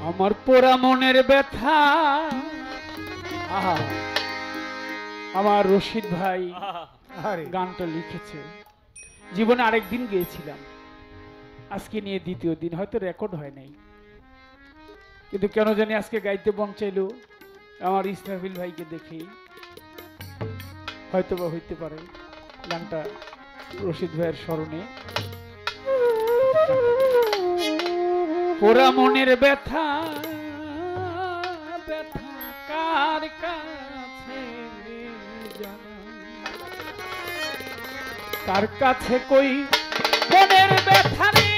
আমার পোড়া মনের ব্যথা। আহা, আমার রশিদ ভাই গানটা লিখেছে। জীবনে আরেকদিন গিয়েছিলাম, আজকে নিয়ে দ্বিতীয় দিন, হয়তো রেকর্ড হয় নাই, কিন্তু কেন জানি আজকে গাইতে মন চাইলো। আমার ইসরাফিল ভাইকে দেখি, হয়তো বা হইতে পারে গানটা রশিদ ভাইয়ের স্মরণে। পোড়া মনের ব্যথা, ব্যথা কার কাছে জানাই, কার কাছে কই মনের ব্যথা নেই।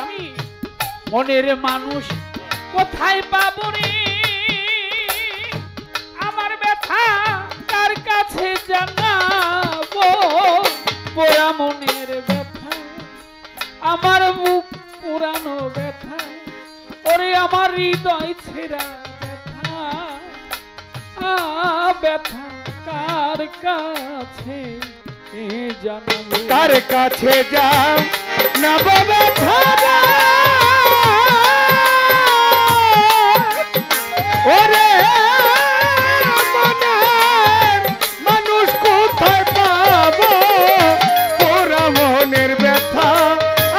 আমি মনের মানুষ কোথায় পাবো রে, আমার ব্যথা কার কাছে জানাবো। পোড়া মনের ব্যথা, আমার বুক পুরানো ব্যথা, ওরে আমার হৃদয় ছেঁড়া ব্যথা। ব্যথা কার কাছে জানাবো, কার কাছে যাও না ব্যথা ওরে মানুষ কোথায় পাবো। পোড়া মনের ব্যথা,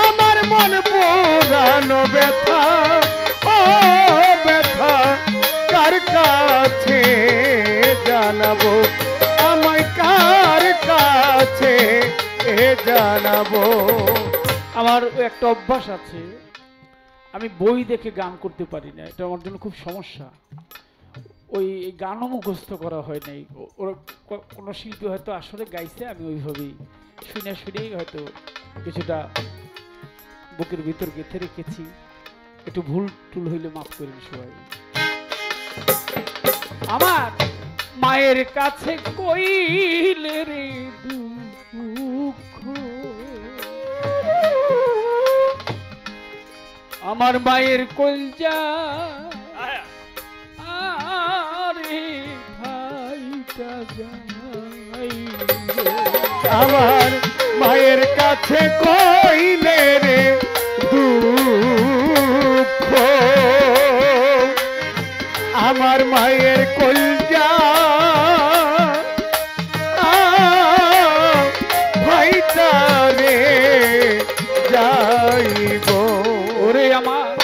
আমার মন পুরানো ব্যথা। ও ব্যথা কার কাছে জানাবো, আমায় কার কাছে জানাবো। আমার একটা অভ্যাস আছে, আমি বই দেখে গান করতে পারি না, এটা আমার জন্য খুব সমস্যা। ওই গানও মুখস্থ করা হয় নাই। ওরা কোনো শিল্পী হয়তো আসলে গাইছে, আমি ওইভাবেই শুনেই হয়তো কিছুটা বুকের ভিতর গেঁথে রেখেছি। একটু ভুল টুল হইলে মাফ করেন সবাই। আমার মায়ের কাছে কইলে রে দুঃখ, আমার মায়ের কলজা আরে ভাইটা যাই। আমার মায়ের কাছে কইলে রে দুঃখ, আমার মায়ের কলজা ভাইটা রে যাইব। ওরে আমার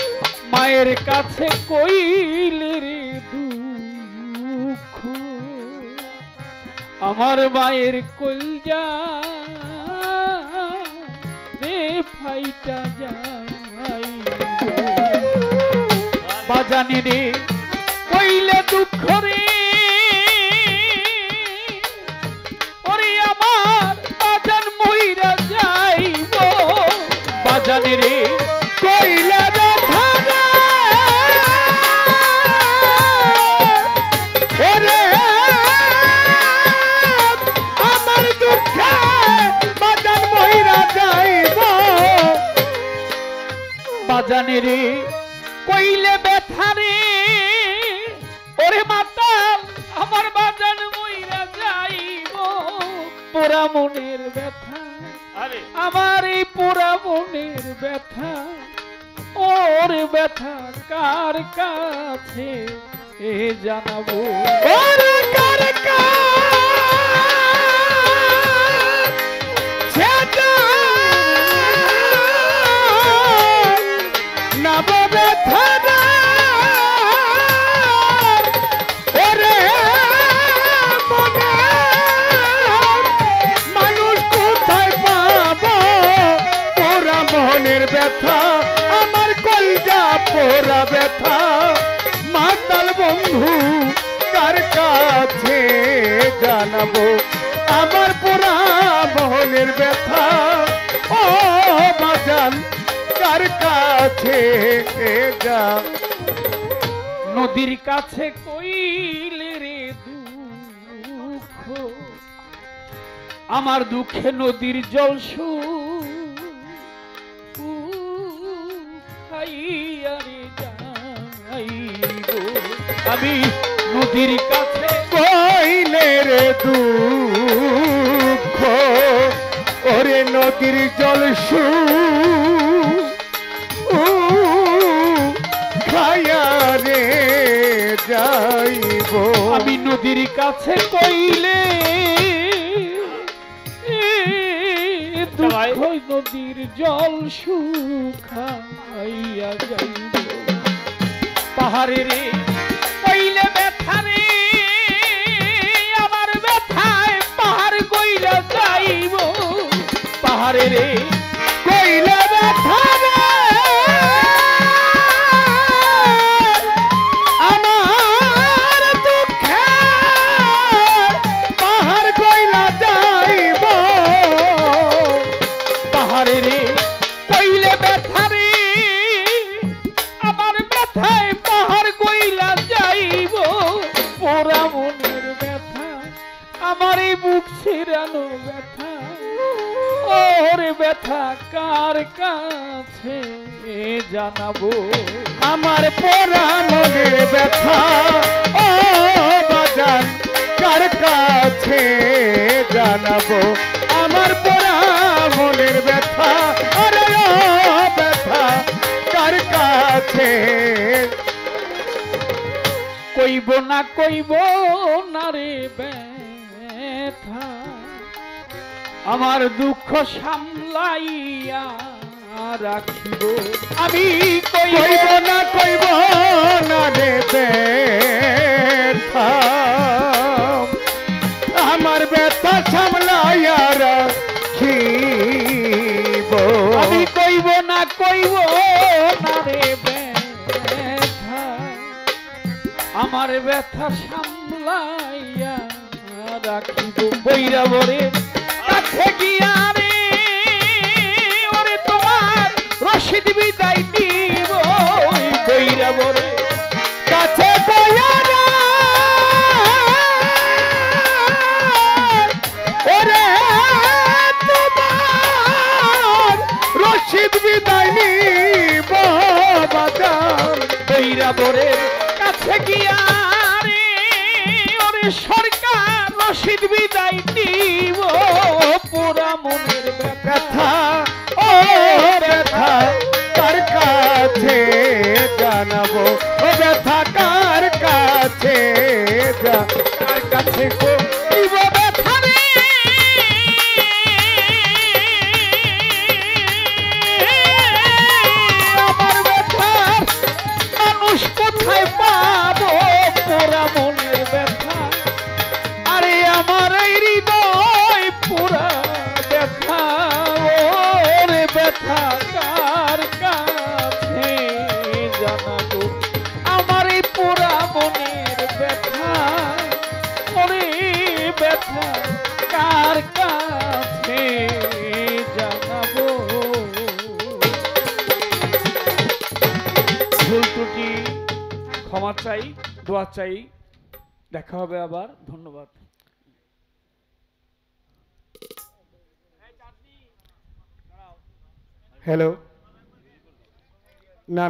মায়ের কাছে কইলে রে দুঃখ, আমার মায়ের কলজা রে ফাইটা যাই। বাজানে রে কইলে দুঃখ রে, ওরে আমার বাজান মইরা যাইব। বাজানে রে কইলে ব্যথা রে, ওরে আমার দুঃখে বাজান মইরা যাইব। বাজানে রে কইলে ব্যথা রে, ওরে মাতাল আমার বাজান মইরা যাইব। পোড়া মনের ব্যথা, আমার এই পোড়া মনের ব্যথা, ওরে ব্যথা কার কাছে জানাবো। ওরে কার কাছে না ব্যথা না, ওরে মানুষ কোথায় পাবো। পোড়া মনের ব্যথা, আমার কলজা পোড়া ব্যথা। মাতাল বন্ধু কার কাছে জানাবো, আমার পোড়া মনের ব্যথা। ও বাজান কার কাছে যা। নদীর কাছে কইলে রে দুঃখ, আমার দুঃখে নদীর জল শুকাইয়া রে যাইব। আমি নদীর কাছে কইলে রে দুঃখ, নদীর জল খায়া রে যাইব। আমি নদীর কাছে কইলে দুঃখ নদীর জল শুকাইয়া যাইব। পাহাড়ে রে কইলে ব্যথা রে আমার ব্যথায় পাহাড় কইলা যাইব। পাহাড়ে রে কইলে ব্যথা রে আমার দুঃখে পাহাড় কইলা যাইব। পাহাড়ে রে কইলে ব্যথা রে আমার ব্যথায় পাহাড় কইলা যাইব। পোড়া মনের ব্যথা আমার এই বুক ছিড়ানো ব্যথা। ওরে ব্যথা কার কাছে জানাবো? আমার পোড়া মনের ব্যথা ও বাজান কার কাছে জানাবো? আমার পোড়া মনের ব্যথা আরে ও ব্যথা কার কাছে কইব না রে ব্যথা আমার দুঃখ সামলাইয়া রাখিব। আমি কইব না রে ব্যথা আমার ব্যথা সামলাইয়া রাখিব। আমি কইব না রে ব্যথা আমার ব্যথা সামলাইয়া রাখিব। বৈরাবরে কাছে গিয়া রে ওরে তোমার রশিদ বিদায় দিব। বৈরাবরে কাছে গিয়া রে ওরে তোমার রশিদ বিদায় নিব বাজান। বৈরাবরে কাছে গিয়া রে ওরে সরকার রশিদ বিদায় দিব। পোড়া মনের ব্যথা ও ব্যথা কার কাছে জানাবো? ও ব্যথা কার কাছে কার কাছে কইব ব্যথা রে আমার ব্যথা মানুষ কোথায় পাবো? পোড়া মনের ব্যথা আরে আমার এই হৃদয় পোড়া ব্যথা। ওরে ব্যথা কার কাছে জানাবো? আমার এই পোড়া মনের ব্যথা ওরে ব্যথা কার কাছে জানাবো? ভুল ত্রুটি ক্ষমা চাই, দোয়া চাই। দেখা হবে আবার। ধন্যবাদ। হ্যালো না